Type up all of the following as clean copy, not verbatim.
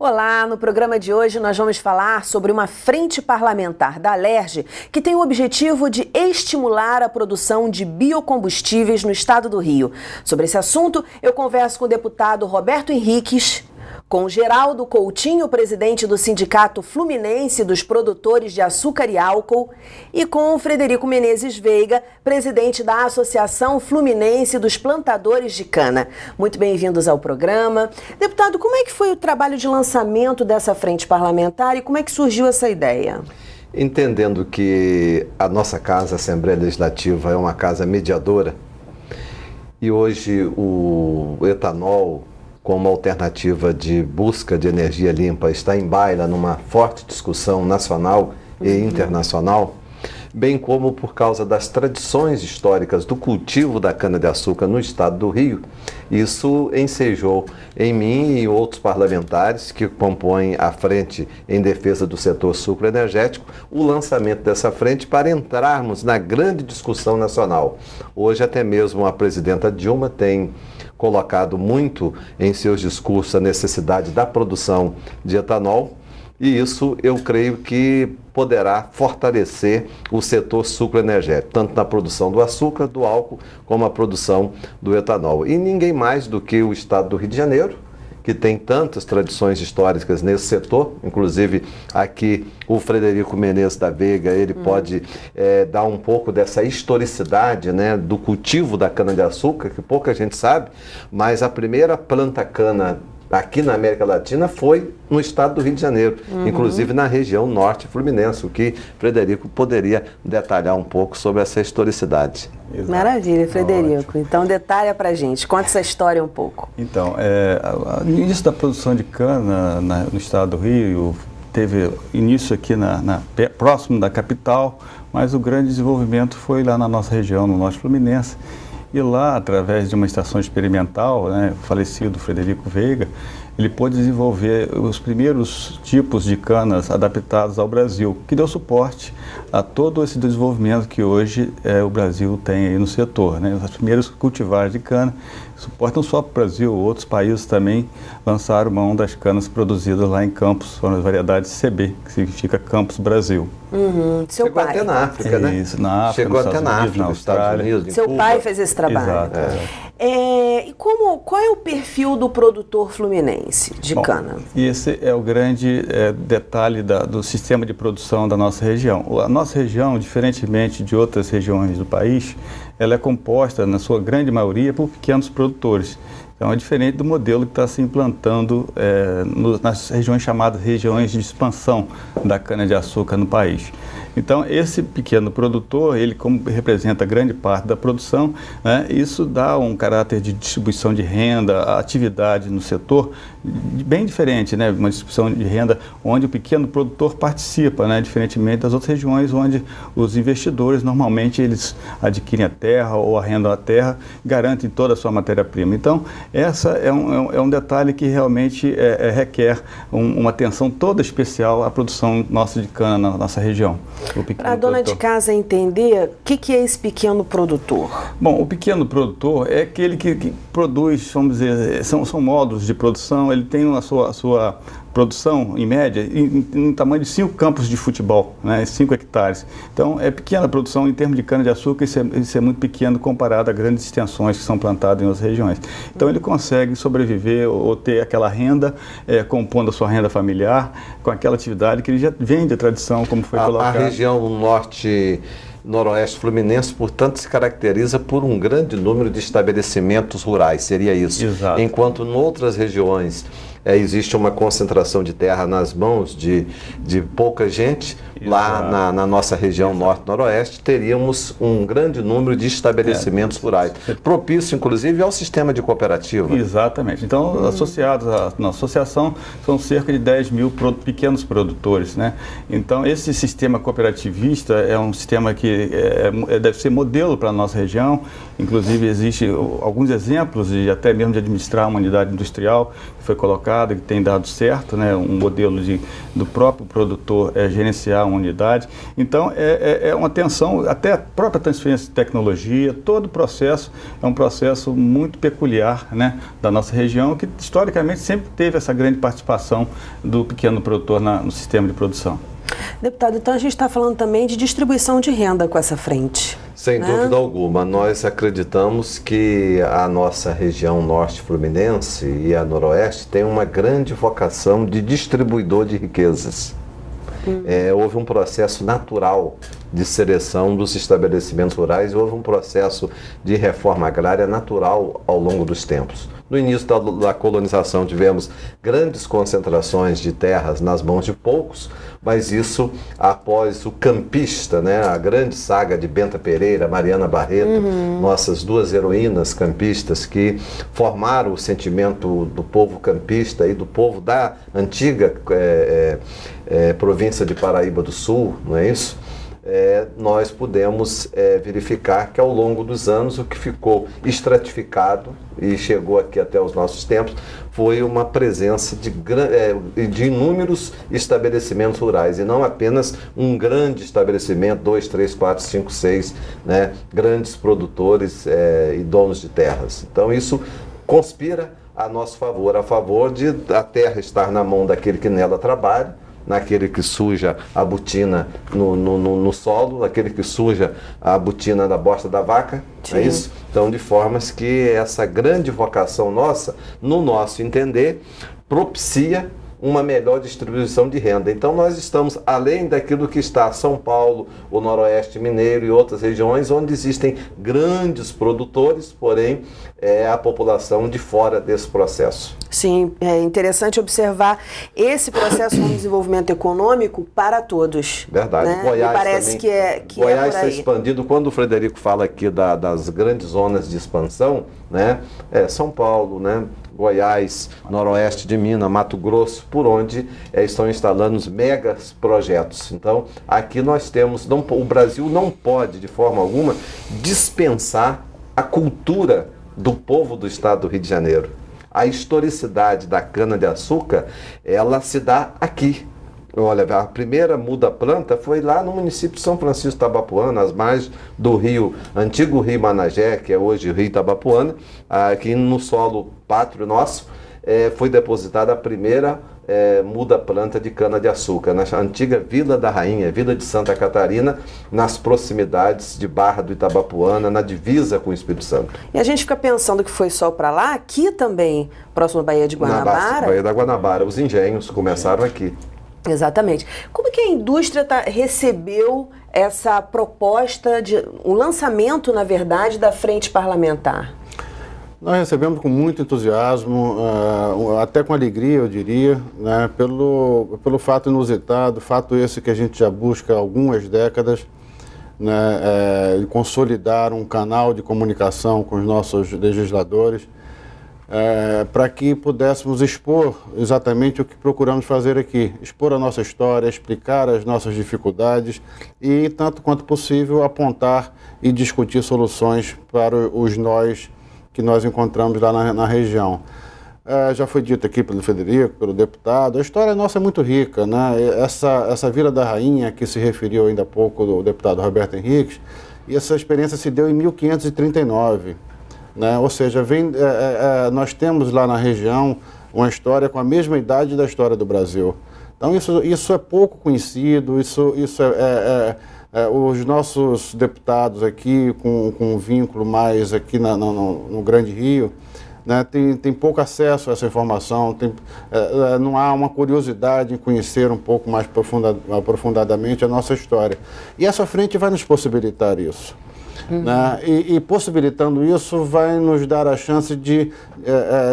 Olá, no programa de hoje nós vamos falar sobre uma frente parlamentar da Alerj que tem o objetivo de estimular a produção de biocombustíveis no estado do Rio. Sobre esse assunto, eu converso com o deputado Roberto Henriques, com Geraldo Coutinho, presidente do Sindicato Fluminense dos Produtores de Açúcar e Álcool, e com Frederico Menezes Veiga, presidente da Associação Fluminense dos Plantadores de Cana. Muito bem-vindos ao programa. Deputado, como é que foi o trabalho de lançamento dessa frente parlamentar e como é que surgiu essa ideia? Entendendo que a nossa casa, a Assembleia Legislativa, é uma casa mediadora e hoje o etanol, como alternativa de busca de energia limpa, está em baila numa forte discussão nacional e internacional, bem como por causa das tradições históricas do cultivo da cana-de-açúcar no estado do Rio. Isso ensejou em mim e outros parlamentares que compõem a frente em defesa do setor sucroenergético o lançamento dessa frente para entrarmos na grande discussão nacional. Hoje até mesmo a presidenta Dilma tem colocado muito em seus discursos a necessidade da produção de etanol, e isso eu creio que poderá fortalecer o setor sucroenergético, tanto na produção do açúcar, do álcool, como a produção do etanol. E ninguém mais do que o estado do Rio de Janeiro, que tem tantas tradições históricas nesse setor, inclusive aqui o Frederico Menezes da Veiga, ele pode dar um pouco dessa historicidade, né, do cultivo da cana-de-açúcar, que pouca gente sabe, mas a primeira planta cana aqui na América Latina foi no estado do Rio de Janeiro, inclusive na região norte fluminense, o que Frederico poderia detalhar um pouco sobre essa historicidade. Exato. Maravilha, Frederico. Ótimo. Então detalha pra gente, conta essa história um pouco. Então, o início da produção de cana no estado do Rio teve início aqui próximo da capital, mas o grande desenvolvimento foi lá na nossa região, no norte fluminense. E lá, através de uma estação experimental, né, o falecido Frederico Veiga, ele pôde desenvolver os primeiros tipos de canas adaptados ao Brasil, que deu suporte a todo esse desenvolvimento que hoje o Brasil tem aí no setor, né? Os primeiros cultivares de cana suportam não só para o Brasil, outros países também lançaram mão das canas produzidas lá em Campos, foram as variedades CB, que significa Campos Brasil. Seu pai. Chegou até na África, né? Isso, na África, chegou até na África, nos Estados Unidos, Seu pai fez esse trabalho. Exato. E qual é o perfil do produtor fluminense de cana? Esse é o grande detalhe do sistema de produção da nossa região. A nossa região, diferentemente de outras regiões do país, ela é composta, na sua grande maioria, por pequenos produtores. Então é diferente do modelo que está se implantando nas regiões chamadas regiões de expansão da cana-de-açúcar no país. Então esse pequeno produtor, ele como representa grande parte da produção, né, isso dá um caráter de distribuição de renda, atividade no setor bem diferente, né, uma distribuição de renda onde o pequeno produtor participa, né, diferentemente das outras regiões onde os investidores normalmente eles adquirem a terra ou arrendam a terra, garantem toda a sua matéria-prima. Então essa é um detalhe que realmente requer uma atenção toda especial à produção nossa de cana na nossa região. Para a dona de casa entender, o que é esse pequeno produtor? Bom, o pequeno produtor é aquele que produz, vamos dizer, são módulos de produção, ele tem a sua produção, em média, em tamanho de 5 campos de futebol, né, 5 hectares. Então, é pequena produção em termos de cana-de-açúcar, isso é muito pequeno comparado a grandes extensões que são plantadas em outras regiões. Então, ele consegue sobreviver ou ter aquela renda, compondo a sua renda familiar, com aquela atividade que ele já vem de tradição, como foi colocado. A região noroeste fluminense, portanto, se caracteriza por um grande número de estabelecimentos rurais, seria isso. Exato. Enquanto em outras regiões existe uma concentração de terra nas mãos de pouca gente, lá na nossa região norte-noroeste, teríamos um grande número de estabelecimentos rurais, propício, inclusive, ao sistema de cooperativa. Exatamente. Então, associados à nossa associação, são cerca de 10 mil pequenos produtores, né? Então, esse sistema cooperativista é um sistema que deve ser modelo para a nossa região. Inclusive, existem alguns exemplos de até mesmo de administrar uma unidade industrial que foi colocada, que tem dado certo, né? Um modelo do próprio produtor gerenciar uma comunidade. Então, é uma tensão, até a própria transferência de tecnologia, todo o processo é um processo muito peculiar, né, da nossa região, que historicamente sempre teve essa grande participação do pequeno produtor no sistema de produção. Deputado, então a gente está falando também de distribuição de renda com essa frente. Sem dúvida alguma, nós acreditamos que a nossa região norte fluminense e a noroeste tem uma grande vocação de distribuidor de riquezas. Houve um processo natural de seleção dos estabelecimentos rurais, houve um processo de reforma agrária natural ao longo dos tempos. No início da colonização tivemos grandes concentrações de terras nas mãos de poucos, mas isso após o campista, né, a grande saga de Benta Pereira, Mariana Barreto, nossas duas heroínas campistas que formaram o sentimento do povo campista e do povo da antiga província de Paraíba do Sul, não é isso? Nós pudemos verificar que ao longo dos anos o que ficou estratificado e chegou aqui até os nossos tempos foi uma presença de inúmeros estabelecimentos rurais, e não apenas um grande estabelecimento, 2, 3, 4, 5, 6, né, grandes produtores e donos de terras. Então isso conspira a nosso favor, a favor de a terra estar na mão daquele que nela trabalha, naquele que suja a botina no solo, naquele que suja a botina da bosta da vaca, é isso? Então, de formas que essa grande vocação nossa, no nosso entender, propicia uma melhor distribuição de renda. Então nós estamos além daquilo que está São Paulo, o Noroeste Mineiro e outras regiões onde existem grandes produtores, porém a população de fora desse processo. Sim, é interessante observar esse processo de desenvolvimento econômico para todos. Verdade. Né? Goiás me parece também, que Goiás está expandido. Quando o Frederico fala aqui das grandes zonas de expansão, né? São Paulo, né? Goiás, Noroeste de Minas, Mato Grosso, por onde estão instalando os megas projetos. Então, aqui nós temos, o Brasil não pode, de forma alguma, dispensar a cultura do povo do estado do Rio de Janeiro. A historicidade da cana-de-açúcar, ela se dá aqui. Olha, a primeira muda-planta foi lá no município de São Francisco de Itabapoana, às margens do rio, antigo rio Managé, que é hoje o rio Itabapoana, aqui no solo pátrio nosso, foi depositada a primeira muda-planta de cana-de-açúcar, na antiga Vila da Rainha, Vila de Santa Catarina, nas proximidades de Barra do Itabapoana, na divisa com o Espírito Santo. E a gente fica pensando que foi só para lá, aqui também, próximo à Baía de Guanabara. Na Baía da Guanabara, os engenhos começaram aqui. Exatamente. Como que a indústria recebeu essa proposta, o lançamento, na verdade, da frente parlamentar? Nós recebemos com muito entusiasmo, até com alegria, eu diria, né, pelo fato inusitado, fato esse que a gente já busca há algumas décadas, né, de consolidar um canal de comunicação com os nossos legisladores, para que pudéssemos expor exatamente o que procuramos fazer aqui, expor a nossa história, explicar as nossas dificuldades e, tanto quanto possível, apontar e discutir soluções para os nós que nós encontramos lá na região. Já foi dito aqui pelo Frederico, pelo deputado, a história nossa é muito rica, né? Essa Vila da Rainha, que se referiu ainda há pouco o deputado Roberto Henriques, e essa experiência se deu em 1539. Né? Ou seja, nós temos lá na região uma história com a mesma idade da história do Brasil. Então isso é pouco conhecido, os nossos deputados aqui com um vínculo mais aqui no Grande Rio, né, tem pouco acesso a essa informação, não há uma curiosidade em conhecer um pouco mais aprofundadamente a nossa história. E essa frente vai nos possibilitar isso. Né? E possibilitando isso vai nos dar a chance de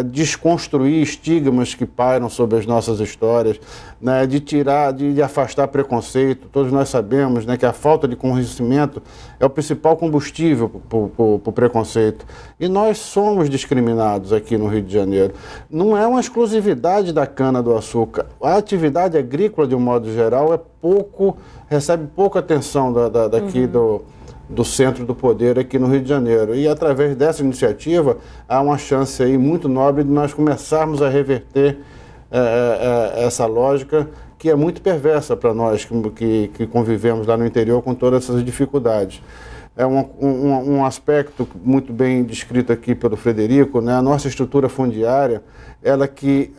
desconstruir estigmas que pairam sobre as nossas histórias, né? De afastar preconceito. Todos nós sabemos, né, que a falta de conhecimento é o principal combustível para o preconceito. E nós somos discriminados aqui no Rio de Janeiro. Não é uma exclusividade da cana-do-açúcar. A atividade agrícola, de um modo geral, recebe pouca atenção daqui do centro do poder aqui no Rio de Janeiro. E através dessa iniciativa há uma chance aí muito nobre de nós começarmos a reverter essa lógica que é muito perversa para nós que convivemos lá no interior com todas essas dificuldades. É um aspecto muito bem descrito aqui pelo Frederico, né? A nossa estrutura fundiária, ela que,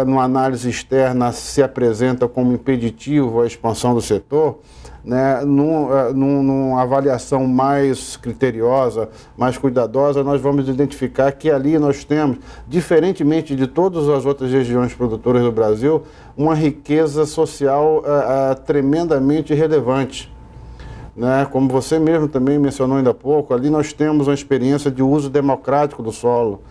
numa análise externa, se apresenta como impeditivo à expansão do setor, né? Numa avaliação mais criteriosa, mais cuidadosa, nós vamos identificar que ali nós temos, diferentemente de todas as outras regiões produtoras do Brasil, uma riqueza social tremendamente relevante. Né? Como você mesmo também mencionou ainda há pouco, ali nós temos uma experiência de uso democrático do solo.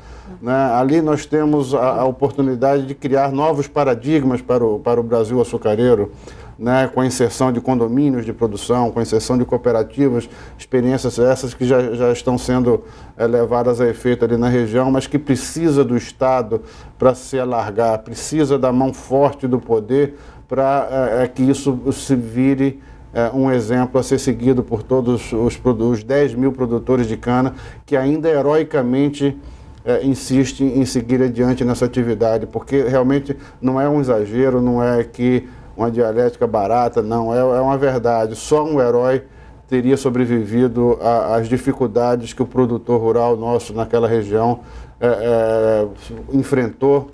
Né? Ali nós temos a oportunidade de criar novos paradigmas para o Brasil açucareiro, né? Com a inserção de condomínios de produção, com a inserção de cooperativas, experiências essas que já estão sendo levadas a efeito ali na região, mas que precisa do Estado para se alargar, precisa da mão forte do poder para que isso se vire um exemplo a ser seguido por todos os 10 mil produtores de cana que ainda heroicamente insistem em seguir adiante nessa atividade, porque realmente não é um exagero, não é que uma dialética barata, não, é uma verdade. Só um herói teria sobrevivido às dificuldades que o produtor rural nosso naquela região enfrentou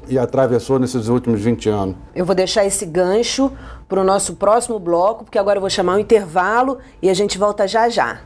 e atravessou nesses últimos 20 anos. Eu vou deixar esse gancho para o nosso próximo bloco, porque agora eu vou chamar um intervalo e a gente volta já já.